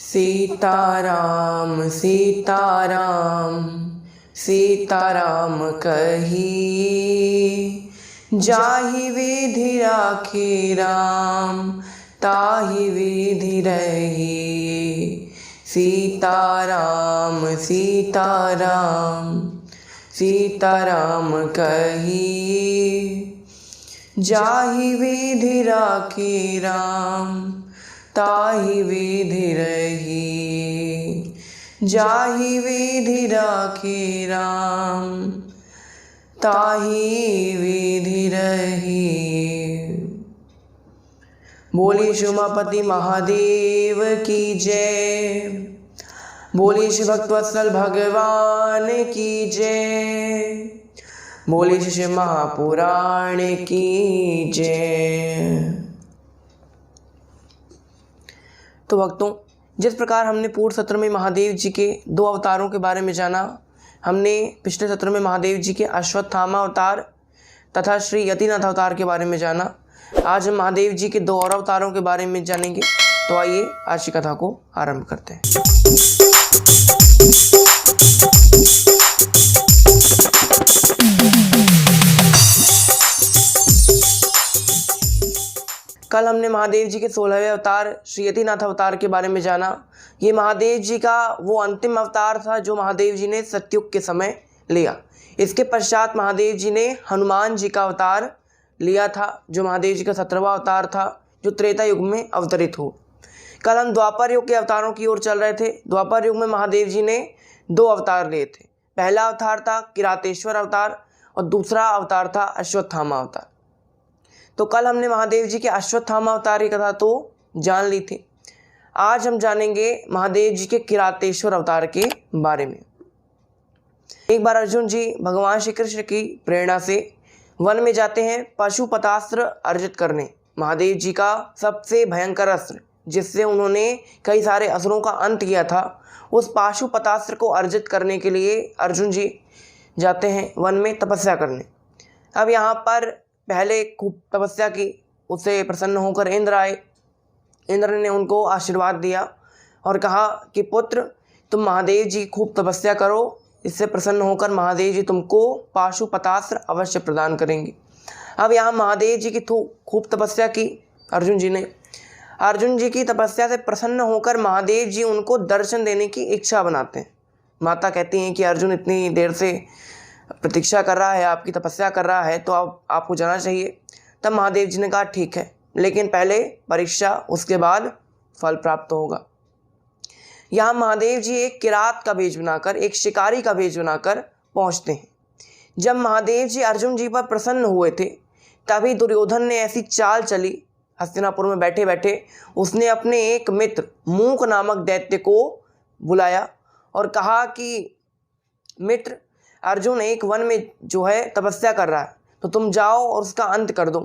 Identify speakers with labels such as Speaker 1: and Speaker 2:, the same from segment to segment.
Speaker 1: सीताराम सीताराम सीताराम कही, जाहि विधि राखे राम ताहि विधि रही। सीताराम सीताराम सीताराम कही, जाहि विधि राखे राम ताहि विधि रही। जाहि विधि राखे राम ताहि विधि रही। बोली श्री उमापति महादेव की जय। बोली श्री भक्तवत्सल भगवान की जय। बोली श्री महापुराण की जय। तो भक्तों, जिस प्रकार हमने पूर्व सत्र में महादेव जी के 2 अवतारों के बारे में जाना, हमने पिछले सत्र में महादेव जी के अश्वत्थामा अवतार तथा श्री यतिनाथ अवतार के बारे में जाना। आज हम महादेव जी के 2 और अवतारों के बारे में जानेंगे। तो आइए आज की कथा को आरंभ करते हैं। कल हमने महादेव जी के 16वें अवतार श्री यतिनाथ अवतार के बारे में जाना। ये महादेव जी का वो अंतिम अवतार था जो महादेव जी ने सतयुग के समय लिया। इसके पश्चात महादेव जी ने हनुमान जी का अवतार लिया था, जो महादेव जी का 17वां अवतार था, जो त्रेता युग में अवतरित हो। कल हम द्वापर युग के अवतारों की ओर चल रहे थे। द्वापर युग में महादेव जी ने 2 अवतार लिए थे। पहला अवतार था किरातेश्वर अवतार और दूसरा अवतार था अश्वत्थामा अवतार। तो कल हमने महादेव जी के अश्वत्थामा अवतार की कथा तो जान ली थी। आज हम जानेंगे महादेव जी के किरातेश्वर अवतार के बारे में। एक बार अर्जुन जी भगवान श्री कृष्ण की प्रेरणा से वन में जाते हैं पाशुपतास्त्र अर्जित करने। महादेव जी का सबसे भयंकर अस्त्र जिससे उन्होंने कई सारे असुरों का अंत किया था, उस पाशुपतास्त्र को अर्जित करने के लिए अर्जुन जी जाते हैं वन में तपस्या करने। अब यहाँ पर पहले खूब तपस्या की, उससे प्रसन्न होकर इंद्र आए। इंद्र ने उनको आशीर्वाद दिया और कहा कि पुत्र, तुम महादेव जी खूब तपस्या करो, इससे प्रसन्न होकर महादेव जी तुमको पाशुपतास्त्र अवश्य प्रदान करेंगे। अब यहाँ महादेव जी की खूब तपस्या की अर्जुन जी ने। अर्जुन जी की तपस्या से प्रसन्न होकर महादेव जी उनको दर्शन देने की इच्छा बनाते हैं। माता कहती हैं कि अर्जुन इतनी देर से प्रतीक्षा कर रहा है, आपकी तपस्या कर रहा है, तो आपको जाना चाहिए। तब महादेव जी ने कहा ठीक है, लेकिन पहले परीक्षा, उसके बाद फल प्राप्त होगा। यहाँ महादेव जी एक किरात का वेश बनाकर, एक शिकारी का वेश बनाकर पहुँचते हैं। जब महादेव जी अर्जुन जी पर प्रसन्न हुए थे, तभी दुर्योधन ने ऐसी चाल चली, हस्तिनापुर में बैठे बैठे उसने अपने एक मित्र मूक नामक दैत्य को बुलाया और कहा कि मित्र, अर्जुन एक वन में जो है तपस्या कर रहा है, तो तुम जाओ और उसका अंत कर दो।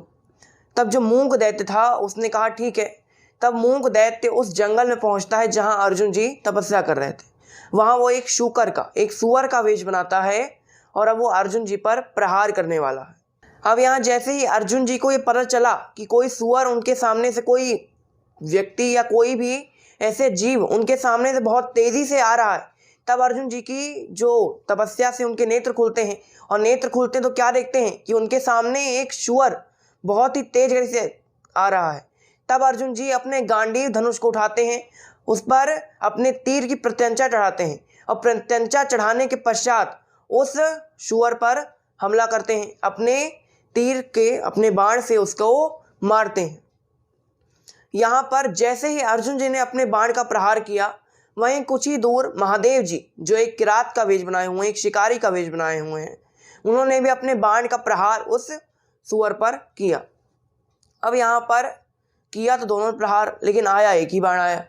Speaker 1: तब जो मूक दैत्य था उसने कहा ठीक है। तब मूक दैत्य उस जंगल में पहुंचता है जहां अर्जुन जी तपस्या कर रहे थे। वहां वो एक सुअर का वेश बनाता है और अब वो अर्जुन जी पर प्रहार करने वाला है। अब यहाँ जैसे ही अर्जुन जी को ये पता चला कि कोई सुअर उनके सामने से, कोई व्यक्ति या कोई भी ऐसे जीव उनके सामने से बहुत तेजी से आ रहा है, तब अर्जुन जी की जो तपस्या से उनके नेत्र खुलते हैं और नेत्र खुलते तो क्या देखते हैं कि उनके सामने एक सुअर बहुत ही तेज गति से आ रहा है। तब अर्जुन जी अपने गांडीव धनुष को उठाते हैं, उस पर अपने तीर की प्रत्यंचा चढ़ाते हैं और प्रत्यंचा चढ़ाने के पश्चात उस सुअर पर हमला करते हैं। अपने तीर के, अपने बाण से उसको मारते हैं। यहाँ पर जैसे ही अर्जुन जी ने अपने बाण का प्रहार किया, वहीं कुछ ही दूर महादेव जी जो एक किरात का वेश बनाए हुए हैं, एक शिकारी का वेश बनाए हुए हैं, उन्होंने भी अपने बाण का प्रहार उस सुअर पर किया। अब यहाँ पर किया तो दोनों प्रहार, लेकिन आया एक ही बाण आया।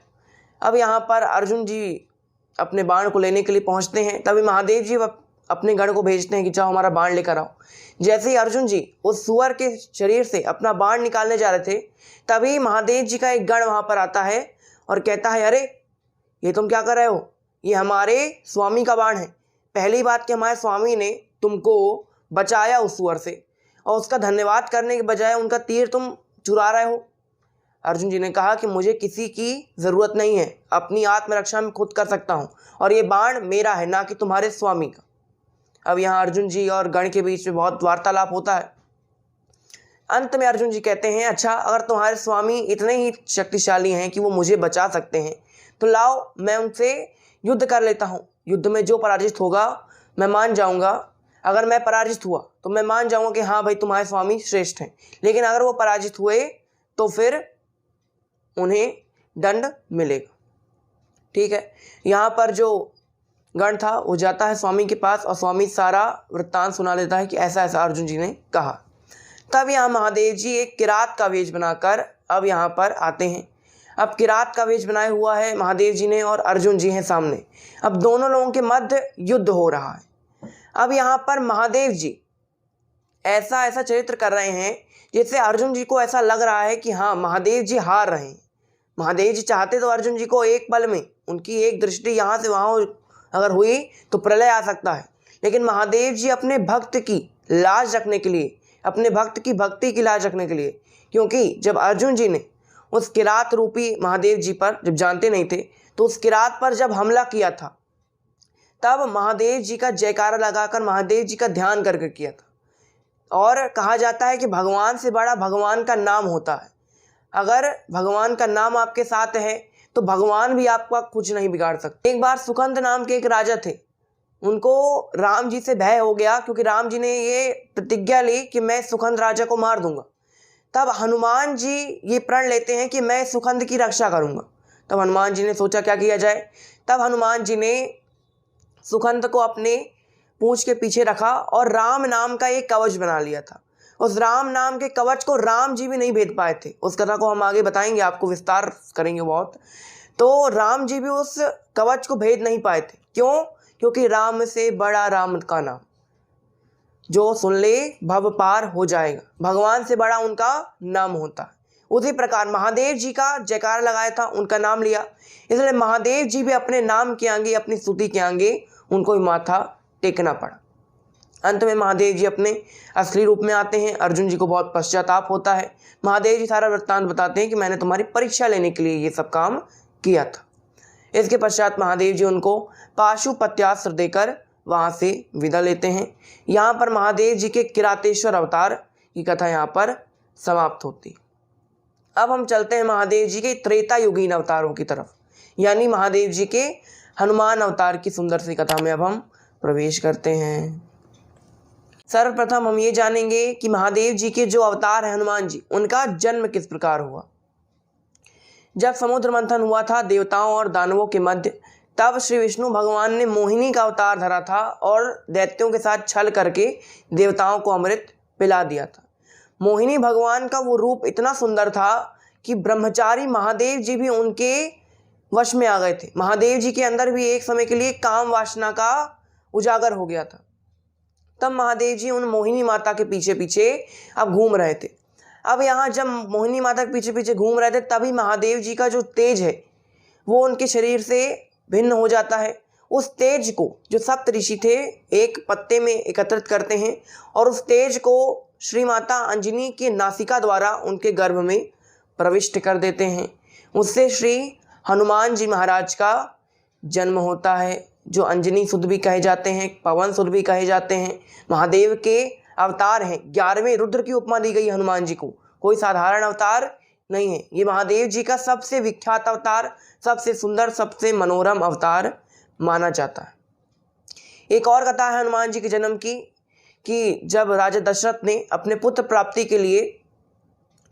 Speaker 1: अब यहाँ पर अर्जुन जी अपने बाण को लेने के लिए पहुँचते हैं। तभी महादेव जी अपने गण को भेजते हैं कि जाओ हमारा बाण लेकर आओ। जैसे ही अर्जुन जी उस सुअर के शरीर से अपना बाण निकालने जा रहे थे, तभी महादेव जी का एक गण वहाँ पर आता है और कहता है, अरे ये तुम क्या कर रहे हो, ये हमारे स्वामी का बाण है। पहली बात कि हमारे स्वामी ने तुमको बचाया उस सुअर से, और उसका धन्यवाद करने के बजाय उनका तीर तुम चुरा रहे हो। अर्जुन जी ने कहा कि मुझे किसी की ज़रूरत नहीं है, अपनी आत्मरक्षा में खुद कर सकता हूँ, और ये बाण मेरा है, ना कि तुम्हारे स्वामी का। अब यहाँ अर्जुन जी और गण के बीच में बहुत वार्तालाप होता है। अंत में अर्जुन जी कहते हैं, अच्छा अगर तुम्हारे स्वामी इतने ही शक्तिशाली हैं कि वो मुझे बचा सकते हैं, तो लाओ मैं उनसे युद्ध कर लेता हूँ। युद्ध में जो पराजित होगा मैं मान जाऊँगा। अगर मैं पराजित हुआ तो मैं मान जाऊँगा कि हाँ भाई तुम्हारे स्वामी श्रेष्ठ हैं, लेकिन अगर वो पराजित हुए तो फिर उन्हें दंड मिलेगा। ठीक है, यहाँ पर जो गण था वो जाता है स्वामी के पास और स्वामी सारा वृत्तांत सुना देता है कि ऐसा ऐसा अर्जुन जी ने कहा। तब यहाँ महादेव जी एक किरात का वेश बनाकर अब यहाँ पर आते हैं। अब किरात का वेश बनाया हुआ है महादेव जी ने और अर्जुन जी हैं सामने। अब दोनों लोगों के मध्य युद्ध हो रहा है। अब यहाँ पर महादेव जी ऐसा ऐसा चरित्र कर रहे हैं जिससे अर्जुन जी को ऐसा लग रहा है कि हाँ महादेव जी हार रहे हैं। महादेव जी चाहते तो अर्जुन जी को एक पल में, उनकी एक दृष्टि यहाँ से वहाँ अगर हुई तो प्रलय आ सकता है, लेकिन महादेव जी अपने भक्त की लाज रखने के लिए, अपने भक्त की भक्ति की लाज रखने के लिए, क्योंकि जब अर्जुन जी ने उस किरात रूपी महादेव जी पर, जब जानते नहीं थे, तो उस किरात पर जब हमला किया था तब महादेव जी का जयकारा लगाकर महादेव जी का ध्यान करके किया था। और कहा जाता है कि भगवान से बड़ा भगवान का नाम होता है। अगर भगवान का नाम आपके साथ है तो भगवान भी आपका कुछ नहीं बिगाड़ सकते। एक बार सुकंद नाम के एक राजा थे, उनको राम जी से भय हो गया, क्योंकि राम जी ने ये प्रतिज्ञा ली कि मैं सुकंद राजा को मार दूंगा। तब हनुमान जी ये प्रण लेते हैं कि मैं सुकंद की रक्षा करूंगा। तब हनुमान जी ने सोचा क्या किया जाए। तब हनुमान जी ने सुकंद को अपने पूंछ के पीछे रखा और राम नाम का एक कवच बना लिया था। उस राम नाम के कवच को राम जी भी नहीं भेद पाए थे। उस कथा को हम आगे बताएंगे, आपको विस्तार करेंगे बहुत। तो राम जी भी उस कवच को भेद नहीं पाए थे। क्यों? क्योंकि राम से बड़ा राम का नाम, जो सुन ले भव पार हो जाएगा। भगवान से बड़ा उनका नाम होता है। उसी प्रकार महादेव जी का जयकार लगाया था, उनका नाम लिया, इसलिए महादेव जी भी अपने नाम के आगे, अपनी स्तुति के आगे उनको भी माथा टेकना पड़ा। अंत में महादेव जी अपने असली रूप में आते हैं। अर्जुन जी को बहुत पश्चाताप होता है। महादेव जी सारा वृत्तांत बताते हैं कि मैंने तुम्हारी परीक्षा लेने के लिए ये सब काम किया था। इसके पश्चात महादेव जी उनको पाशुपत्यास्त्र देकर वहाँ से विदा लेते हैं। यहाँ पर महादेव जी के किरातेश्वर अवतार की कथा यहाँ पर समाप्त होती है। अब हम चलते हैं महादेव जी के त्रेता युगीन अवतारों की तरफ, यानी महादेव जी के हनुमान अवतार की सुंदर सी कथा में अब हम प्रवेश करते हैं। सर्वप्रथम हम ये जानेंगे कि महादेव जी के जो अवतार हैं हनुमान जी, उनका जन्म किस प्रकार हुआ। जब समुद्र मंथन हुआ था देवताओं और दानवों के मध्य, तब श्री विष्णु भगवान ने मोहिनी का अवतार धरा था और दैत्यों के साथ छल करके देवताओं को अमृत पिला दिया था। मोहिनी भगवान का वो रूप इतना सुंदर था कि ब्रह्मचारी महादेव जी भी उनके वश में आ गए थे। महादेव जी के अंदर भी एक समय के लिए काम वासना का उजागर हो गया था। तब महादेव जी उन मोहिनी माता के पीछे पीछे अब घूम रहे थे। अब यहाँ जब मोहिनी माता के पीछे पीछे घूम रहे थे, तभी महादेव जी का जो तेज है वो उनके शरीर से भिन्न हो जाता है। उस तेज को जो सप्त ऋषि थे एक पत्ते में एकत्रित करते हैं और उस तेज को श्री माता अंजनी की नासिका द्वारा उनके गर्भ में प्रविष्ट कर देते हैं। उससे श्री हनुमान जी महाराज का जन्म होता है, जो अंजनी सुध भी कहे जाते हैं, पवन सुध भी कहे जाते हैं। महादेव के अवतार हैं। 11वें रुद्र की उपमा दी गई हनुमान जी को। कोई साधारण अवतार नहीं है, ये महादेव जी का सबसे विख्यात अवतार, सबसे सुंदर, सबसे मनोरम अवतार माना जाता है। एक और कथा है हनुमान जी के जन्म की कि जब राजा दशरथ ने अपने पुत्र प्राप्ति के लिए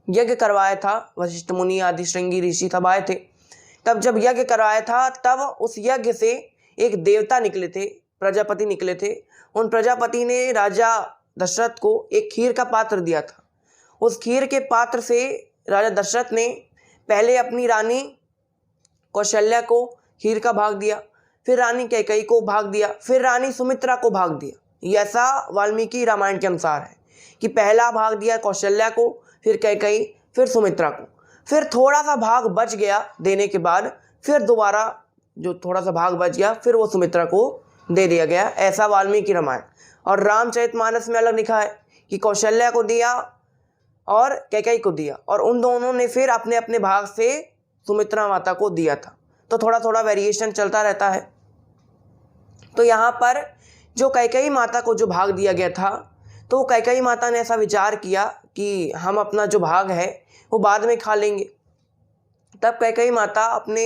Speaker 1: यज्ञ करवाया था, वशिष्ठ मुनि आदि श्रृंगी ऋषि सब आए थे, तब जब यज्ञ करवाया था तब उस यज्ञ से एक देवता निकले थे, प्रजापति निकले थे। उन प्रजापति ने राजा दशरथ को एक खीर का पात्र दिया था। उस खीर के पात्र से राजा दशरथ ने पहले अपनी रानी कौशल्या को खीर का भाग दिया, फिर रानी कैकेयी को भाग दिया, फिर रानी सुमित्रा को भाग दिया। ये ऐसा वाल्मीकि रामायण के अनुसार है कि पहला भाग दिया कौशल्या को, फिर कैकेयी, फिर सुमित्रा को, फिर थोड़ा सा भाग बच गया देने के बाद फिर दोबारा जो थोड़ा सा भाग बच गया फिर वो सुमित्रा को दे दिया गया। ऐसा वाल्मीकि रामायण। और रामचरितमानस में अलग लिखा है कि कौशल्या को दिया और कैकेयी को दिया, और उन दोनों ने फिर अपने अपने भाग से सुमित्रा माता को दिया था। तो थोड़ा थोड़ा वेरिएशन चलता रहता है। तो यहाँ पर जो कैकेयी माता को जो भाग दिया गया था, तो कैकेयी माता ने ऐसा विचार किया कि हम अपना जो भाग है वो बाद में खा लेंगे। तब कैकेयी माता अपने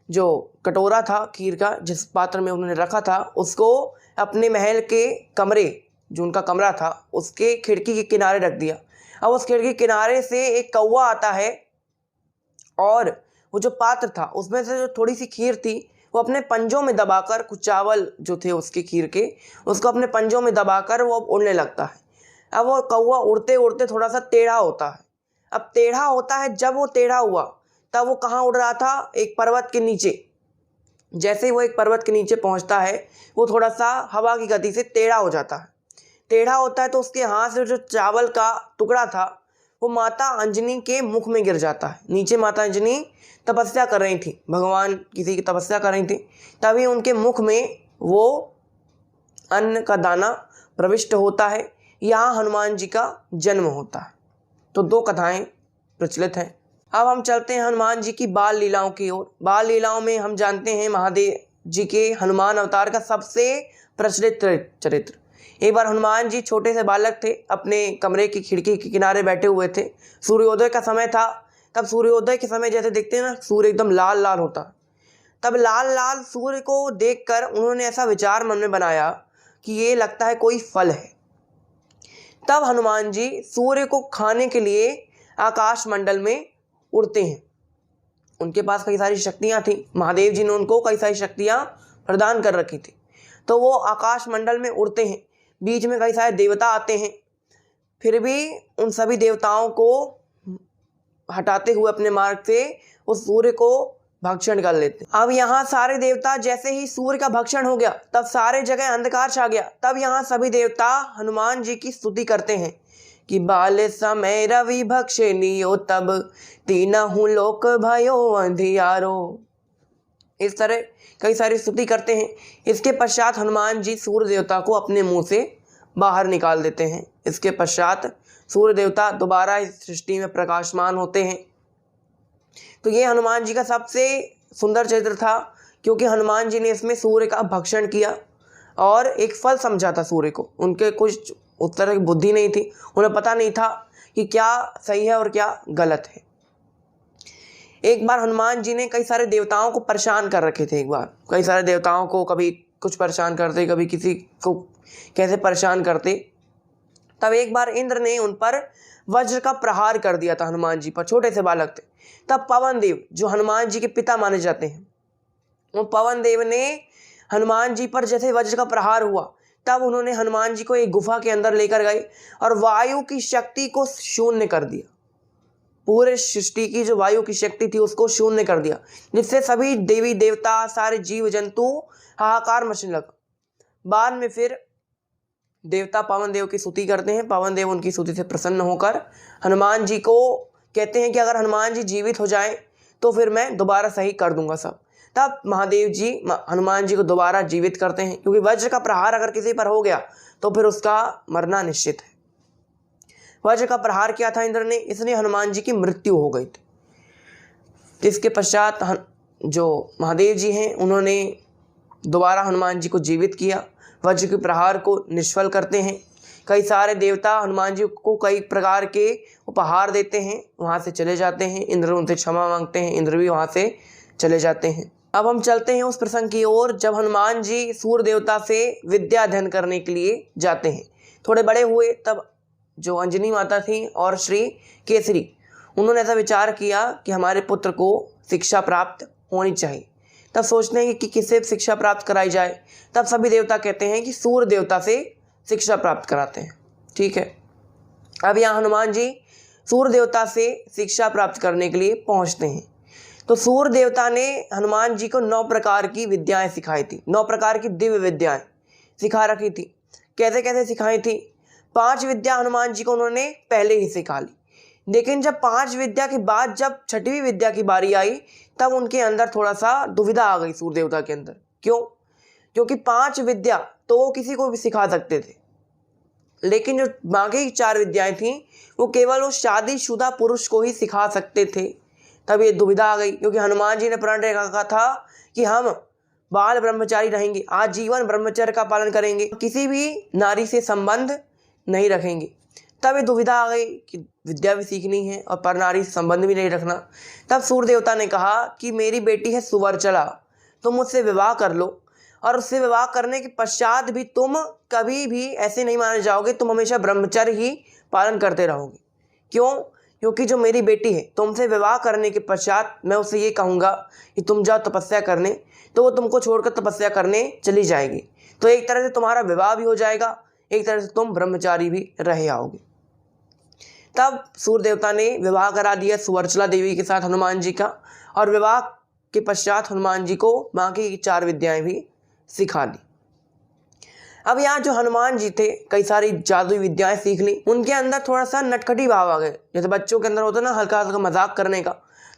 Speaker 1: जो कटोरा था खीर का, जिस पात्र में उन्होंने रखा था, उसको अपने महल के कमरे, जो उनका कमरा था, उसके खिड़की के किनारे रख दिया। अब उस खिड़की के किनारे से एक कौवा आता है और वो जो पात्र था उसमें से जो थोड़ी सी खीर थी वो अपने पंजों में दबाकर, कुछ चावल जो थे उसके खीर के, उसको अपने पंजों में दबाकर वो उड़ने लगता है। अब वो कौवा उड़ते उड़ते थोड़ा सा टेढ़ा होता है। अब टेढ़ा होता है, जब वो टेढ़ा हुआ तब वो कहाँ उड़ रहा था? एक पर्वत के नीचे। जैसे ही वो एक पर्वत के नीचे पहुंचता है, वो थोड़ा सा हवा की गति से टेढ़ा हो जाता है। टेढ़ा होता है तो उसके हाथ से जो चावल का टुकड़ा था वो माता अंजनी के मुख में गिर जाता है। नीचे माता अंजनी तपस्या कर रही थी, भगवान किसी की तपस्या कर रही थी, तभी उनके मुख में वो अन्न का दाना प्रविष्ट होता है। यहाँ हनुमान जी का जन्म होता है। तो दो कथाएं प्रचलित हैं। अब हम चलते हैं हनुमान जी की बाल लीलाओं की ओर। बाल लीलाओं में हम जानते हैं महादेव जी के हनुमान अवतार का सबसे प्रचलित चरित्र। एक बार हनुमान जी छोटे से बालक थे, अपने कमरे की खिड़की के किनारे बैठे हुए थे। सूर्योदय का समय था। तब सूर्योदय के समय जैसे देखते हैं ना, सूर्य एकदम लाल लाल होता है। तब लाल लाल सूर्य को देखकर उन्होंने ऐसा विचार मन में बनाया कि ये लगता है कोई फल है। तब हनुमान जी सूर्य को खाने के लिए आकाश मंडल में उड़ते हैं। उनके पास कई सारी शक्तियां थी, महादेव जी ने उनको कई सारी शक्तियां प्रदान कर रखी थी। तो वो आकाश मंडल में उड़ते हैं, बीच में कई सारे देवता आते हैं, फिर भी उन सभी देवताओं को हटाते हुए अपने मार्ग से उस सूर्य को भक्षण कर लेते। अब यहाँ सारे देवता, जैसे ही सूर्य का भक्षण हो गया तब सारे जगह अंधकार छा गया। तब यहाँ सभी देवता हनुमान जी की स्तुति करते हैं कि बाल समय रवि भक्षे नियो, तब तीनहु लोक भयो अंधियारो। इस तरह कई सारी स्तुति करते हैं। इसके पश्चात हनुमान जी सूर्य देवता को अपने मुंह से बाहर निकाल देते हैं। इसके पश्चात सूर्य देवता दोबारा इस सृष्टि में प्रकाशमान होते हैं। तो ये हनुमान जी का सबसे सुंदर चरित्र था, क्योंकि हनुमान जी ने इसमें सूर्य का भक्षण किया और एक फल समझा था सूर्य को। उनके कुछ उस तरह की बुद्धि नहीं थी, उन्हें पता नहीं था कि क्या सही है और क्या गलत है। एक बार हनुमान जी ने कई सारे देवताओं को परेशान कर रखे थे। एक बार कई सारे देवताओं को कभी कुछ परेशान करते, कभी किसी को कैसे परेशान करते। तब एक बार इंद्र ने उन पर वज्र का प्रहार कर दिया था हनुमान जी पर। छोटे से बालक थे। तब पवन देव, जो हनुमान जी के पिता माने जाते हैं, वो पवन देव ने हनुमान जी पर जैसे वज्र का प्रहार हुआ, तब उन्होंने हनुमान जी को एक गुफा के अंदर लेकर गए और वायु की शक्ति को शून्य कर दिया। पूरे सृष्टि की जो वायु की शक्ति थी उसको शून्य कर दिया, जिससे सभी देवी देवता, सारे जीव जंतु हाहाकार मचने लगा। बाद में फिर देवता पवन देव की स्तुति करते हैं। पवन देव उनकी स्तुति से प्रसन्न होकर हनुमान जी को कहते हैं कि अगर हनुमान जी जीवित हो जाएं तो फिर मैं दोबारा सही कर दूंगा सब। तब महादेव जी हनुमान जी को दोबारा जीवित करते हैं, क्योंकि वज्र का प्रहार अगर किसी पर हो गया तो फिर उसका मरना निश्चित है। वज्र का प्रहार किया था इंद्र ने, इसलिए हनुमान जी की मृत्यु हो गई थी। इसके पश्चात जो महादेव जी हैं उन्होंने दोबारा हनुमान जी को जीवित किया, वज्र के प्रहार को निष्फल करते हैं। कई सारे देवता हनुमान जी को कई प्रकार के उपहार देते हैं, वहाँ से चले जाते हैं। इंद्र उनसे क्षमा मांगते हैं, इंद्र भी वहाँ से चले जाते हैं। अब हम चलते हैं उस प्रसंग की ओर जब हनुमान जी सूर्य देवता से विद्या अध्ययन करने के लिए जाते हैं। थोड़े बड़े हुए तब जो अंजनी माता थी और श्री केसरी, उन्होंने ऐसा विचार किया कि हमारे पुत्र को शिक्षा प्राप्त होनी चाहिए। तब सोचते हैं कि किससे शिक्षा प्राप्त कराई जाए। तब सभी देवता कहते हैं कि सूर्य देवता से शिक्षा प्राप्त कराते हैं। ठीक है। अब यहाँ हनुमान जी सूर्य देवता से शिक्षा प्राप्त करने के लिए पहुँचते हैं। तो सूर्य देवता ने हनुमान जी को 9 प्रकार की विद्याएं सिखाई थी, 9 प्रकार की दिव्य विद्याएं सिखा रखी थी। कैसे कैसे सिखाई थी? 5 विद्या हनुमान जी को उन्होंने पहले ही सिखा ली, लेकिन जब 5 विद्या के बाद जब 6वीं विद्या की बारी आई तब उनके अंदर थोड़ा सा दुविधा आ गई सूर्य देवता के अंदर। क्यों? क्योंकि 5 विद्या तो वो किसी को भी सिखा सकते थे, लेकिन जो बाकी 4 विद्याएं थीं वो केवल उस शादीशुदा पुरुष को ही सिखा सकते थे। तब ये दुविधा आ गई, क्योंकि हनुमान जी ने प्रण रखा था कि हम बाल ब्रह्मचारी रहेंगे, आजीवन ब्रह्मचर्य का पालन करेंगे, किसी भी नारी से संबंध नहीं रखेंगे। तब ये दुविधा आ गई कि विद्या भी सीखनी है और पर नारी से संबंध भी नहीं रखना। तब सूर्य देवता ने कहा कि मेरी बेटी है सुवर्चला, तुम मुझसे विवाह कर लो, और उससे विवाह करने के पश्चात भी तुम कभी भी ऐसे नहीं माने जाओगे, तुम हमेशा ब्रह्मचर्य ही पालन करते रहोगे। क्यों? क्योंकि जो मेरी बेटी है, तुमसे विवाह करने के पश्चात मैं उसे ये कहूँगा कि तुम जाओ तपस्या करने, तो वो तुमको छोड़कर तपस्या करने चली जाएगी। तो एक तरह से तुम्हारा विवाह भी हो जाएगा, एक तरह से तुम ब्रह्मचारी भी रह आओगे। तब सूर्य देवता ने विवाह करा दिया सुवर्चला देवी के साथ हनुमान जी का, और विवाह के पश्चात हनुमान जी को बाकी की 4 विद्याएं भी सिखा दी। अब यहाँ जो हनुमान जी थे कई सारी जादुई विद्याएं सीख ली, उनके अंदर थोड़ा सा नटखटी भाव आ गए। जैसे बच्चों के अंदर होता है ना हल्का हल्का मजाक करने का,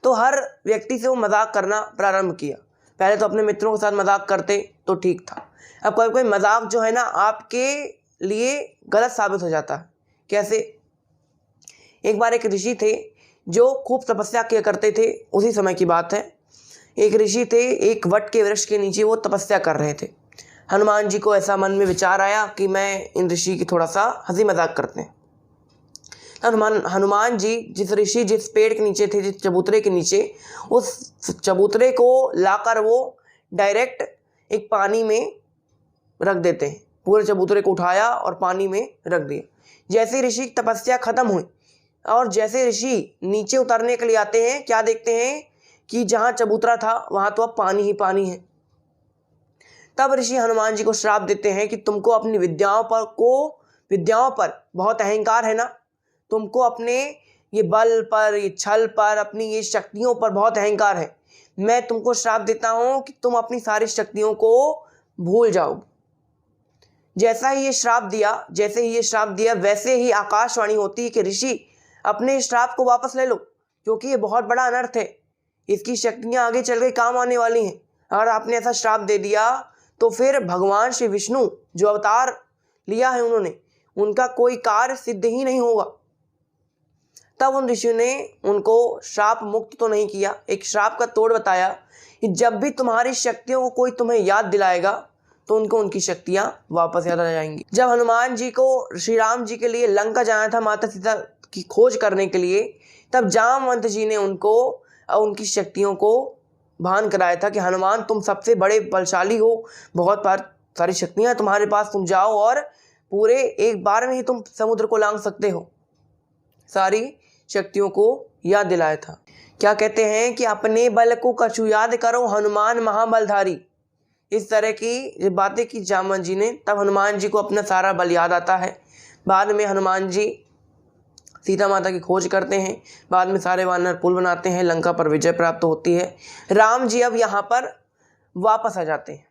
Speaker 1: तो हर व्यक्ति से वो मजाक करना प्रारंभ किया। पहले तो अपने मित्रों के साथ मजाक करते तो ठीक था, अब कोई कोई मजाक जो है ना आपके लिए गलत साबित हो जाता है। कैसे? एक बार एक ऋषि थे जो खूब तपस्या किया करते थे, उसी समय की बात है। एक ऋषि थे, एक वट के वृक्ष के नीचे वो तपस्या कर रहे थे। हनुमान जी को ऐसा मन में विचार आया कि मैं इन ऋषि की थोड़ा सा हंसी मजाक करते हैं। हनुमान जी जिस पेड़ के नीचे थे, जिस चबूतरे के नीचे, उस चबूतरे को लाकर वो डायरेक्ट एक पानी में रख देते हैं। पूरे चबूतरे को उठाया और पानी में रख दिया। जैसे ऋषि की तपस्या खत्म हुई और जैसे ऋषि नीचे उतरने के लिए आते हैं, क्या देखते हैं कि जहाँ चबूतरा था वहाँ तो अब पानी ही पानी है। तब ऋषि हनुमान जी को श्राप देते हैं कि तुमको अपनी विद्याओं पर बहुत अहंकार है ना, तुमको अपने ये बल पर, ये छल पर, अपनी ये शक्तियों पर बहुत अहंकार है। मैं तुमको श्राप देता हूँ कि तुम अपनी सारी शक्तियों को भूल जाओ। जैसे ही ये श्राप दिया वैसे ही आकाशवाणी होती है कि ऋषि अपने श्राप को वापस ले लो, क्योंकि ये बहुत बड़ा अनर्थ है, इसकी शक्तियाँ आगे चल के काम आने वाली हैं। अगर आपने ऐसा श्राप दे दिया तो फिर भगवान श्री विष्णु जो अवतार लिया है उन्होंने, उनका कोई कार्य सिद्ध ही नहीं होगा। तब उन ऋषियों ने उनको श्राप मुक्त तो नहीं किया, एक श्राप का तोड़ बताया कि जब भी तुम्हारी शक्तियों को कोई तुम्हें याद दिलाएगा तो उनको उनकी शक्तियां वापस याद आ जाएंगी। जब हनुमान जी को श्री राम जी के लिए लंका जाना था माता सीता की खोज करने के लिए, तब जामवंत जी ने उनको उनकी शक्तियों को भान कराया था कि हनुमान तुम सबसे बड़े बलशाली हो, बहुत सारी शक्तियां तुम्हारे पास, तुम जाओ और पूरे एक बार में ही तुम समुद्र को लांघ सकते हो। सारी शक्तियों को याद दिलाया था। क्या कहते हैं कि अपने बल को कछु याद करो हनुमान महाबलधारी। इस तरह की बातें की जामवंत जी ने। तब हनुमान जी को अपना सारा बल याद आता है। बाद में हनुमान जी सीता माता की खोज करते हैं, बाद में सारे वानर पुल बनाते हैं, लंका पर विजय प्राप्त होती है। राम जी अब यहाँ पर वापस आ जाते हैं।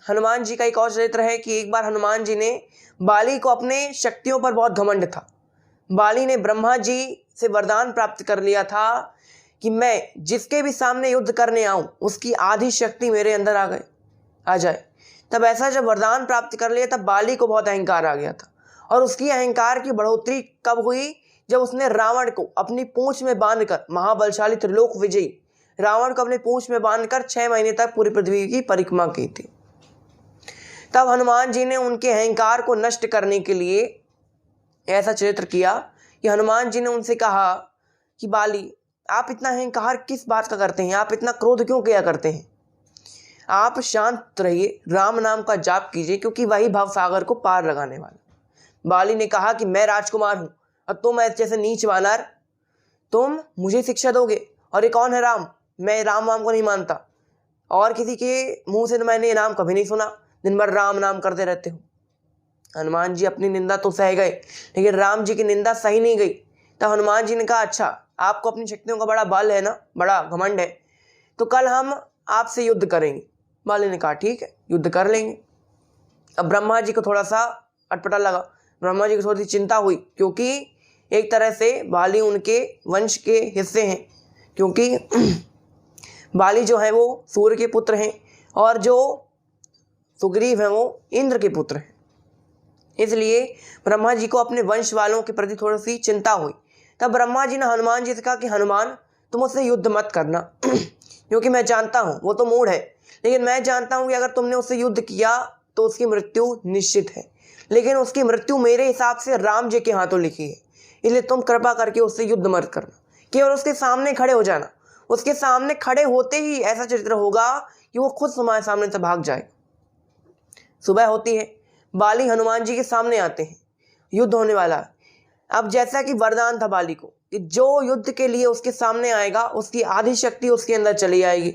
Speaker 1: हनुमान जी का एक और चरित्र है कि एक बार हनुमान जी ने, बाली को अपने शक्तियों पर बहुत घमंड था। बाली ने ब्रह्मा जी से वरदान प्राप्त कर लिया था कि मैं जिसके भी सामने युद्ध करने आऊं उसकी आधी शक्ति मेरे अंदर आ जाए। तब ऐसा जब वरदान प्राप्त कर लिया तब बाली को बहुत अहंकार आ गया था, और उसकी अहंकार की बढ़ोतरी कब हुई? जब उसने रावण को अपनी पूंछ में बांधकर, महाबलशाली त्रिलोक विजयी रावण को अपनी पूंछ में बांधकर 6 महीने तक पूरी पृथ्वी की परिक्रमा की थी। तब हनुमान जी ने उनके अहंकार को नष्ट करने के लिए ऐसा चरित्र किया कि हनुमान जी ने उनसे कहा कि बाली, आप इतना अहंकार किस बात का करते हैं? आप इतना क्रोध क्यों किया करते हैं? आप शांत रहिए, राम नाम का जाप कीजिए, क्योंकि वही भव सागर को पार लगाने वाला। बाली ने कहा कि मैं राजकुमार हूं और तुम जैसे नीच वानर, तुम मुझे शिक्षा दोगे? और ये कौन है राम? मैं राम वाम को नहीं मानता, और किसी के मुंह से मैंने ये नाम कभी नहीं सुना, दिन भर राम नाम करते रहते हो। हनुमान जी अपनी निंदा तो सह गए, लेकिन राम जी की निंदा सही नहीं गई। तब हनुमान जी ने कहा, अच्छा आपको अपनी शक्तियों का बड़ा बल है ना, बड़ा घमंड है, तो कल हम आपसे युद्ध करेंगे। बाली ने कहा ठीक है, युद्ध कर लेंगे। अब ब्रह्मा जी को थोड़ा सा अटपटा लगा, ब्रह्मा जी को थोड़ी सी चिंता हुई, क्योंकि एक तरह से बाली उनके वंश के हिस्से हैं, क्योंकि बाली जो है वो सूर्य के पुत्र हैं और जो सुग्रीव हैं वो इंद्र के पुत्र हैं। इसलिए ब्रह्मा जी को अपने वंश वालों के प्रति थोड़ी सी चिंता हुई। तब ब्रह्मा जी ने हनुमान जी से कहा कि हनुमान, तुम उससे युद्ध मत करना क्योंकि मैं जानता हूँ वो तो मूढ़ है, लेकिन मैं जानता हूँ कि अगर तुमने उससे युद्ध किया तो उसकी मृत्यु निश्चित है, लेकिन उसकी मृत्यु मेरे हिसाब से राम जी के हाथों लिखी है, इसलिए तुम कृपा करके उससे युद्ध मत करना, केवल उसके सामने खड़े हो जाना। उसके सामने खड़े होते ही ऐसा चरित्र होगा कि वो खुद तुम्हारे सामने से भाग जाए। सुबह होती है, बाली हनुमान जी के सामने आते हैं, युद्ध होने वाला है। अब जैसा कि वरदान था बाली को कि जो युद्ध के लिए उसके सामने आएगा उसकी आधी शक्ति उसके अंदर चली आएगी।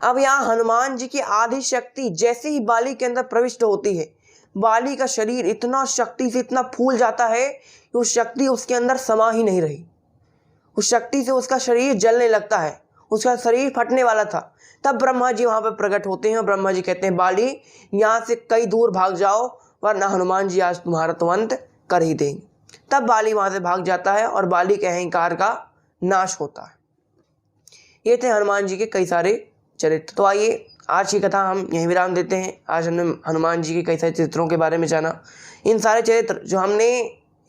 Speaker 1: अब यहाँ हनुमान जी की आधी शक्ति जैसे ही बाली के अंदर प्रविष्ट होती है, बाली का शरीर इतना शक्ति से इतना फूल जाता है कि उस शक्ति उसके अंदर समा ही नहीं रही। उस शक्ति से उसका शरीर जलने लगता है, उसका शरीर फटने वाला था। तब ब्रह्मा जी वहाँ पर प्रकट होते हैं और ब्रह्मा जी कहते हैं, बाली यहाँ से कई दूर भाग जाओ, वरना हनुमान जी आज तुम्हारा तो अंत कर ही देंगे। तब बाली वहाँ से भाग जाता है और बाली के अहंकार का नाश होता है। ये थे हनुमान जी के कई सारे चरित्र। तो आइए आज की कथा हम यहीं विराम देते हैं। आज हमने हनुमान जी के कई सारे चरित्रों के बारे में जाना। इन सारे चरित्र जो हमने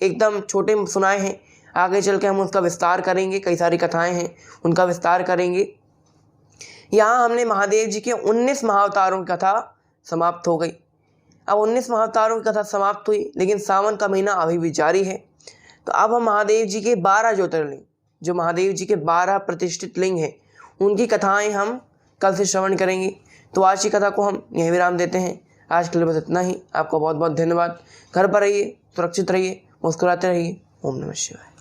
Speaker 1: एकदम छोटे सुनाए हैं, आगे चल के हम उसका विस्तार करेंगे। कई सारी कथाएं हैं, उनका विस्तार करेंगे। यहाँ हमने महादेव जी के 19 महाअवतारों की कथा समाप्त हो गई। अब 19 महाअवतारों की कथा समाप्त हुई, लेकिन सावन का महीना अभी भी जारी है। तो अब हम महादेव जी के 12 ज्योतिर्लिंग, जो महादेव जी के 12 प्रतिष्ठित लिंग हैं, उनकी कथाएं हम कल से श्रवण करेंगे। तो आज की कथा को हम यहीं विराम देते हैं। आज के लिए बस इतना ही। आपका बहुत बहुत धन्यवाद। घर पर रहिए, सुरक्षित रहिए, मुस्कुराते रहिए। ओम नमः शिवाय।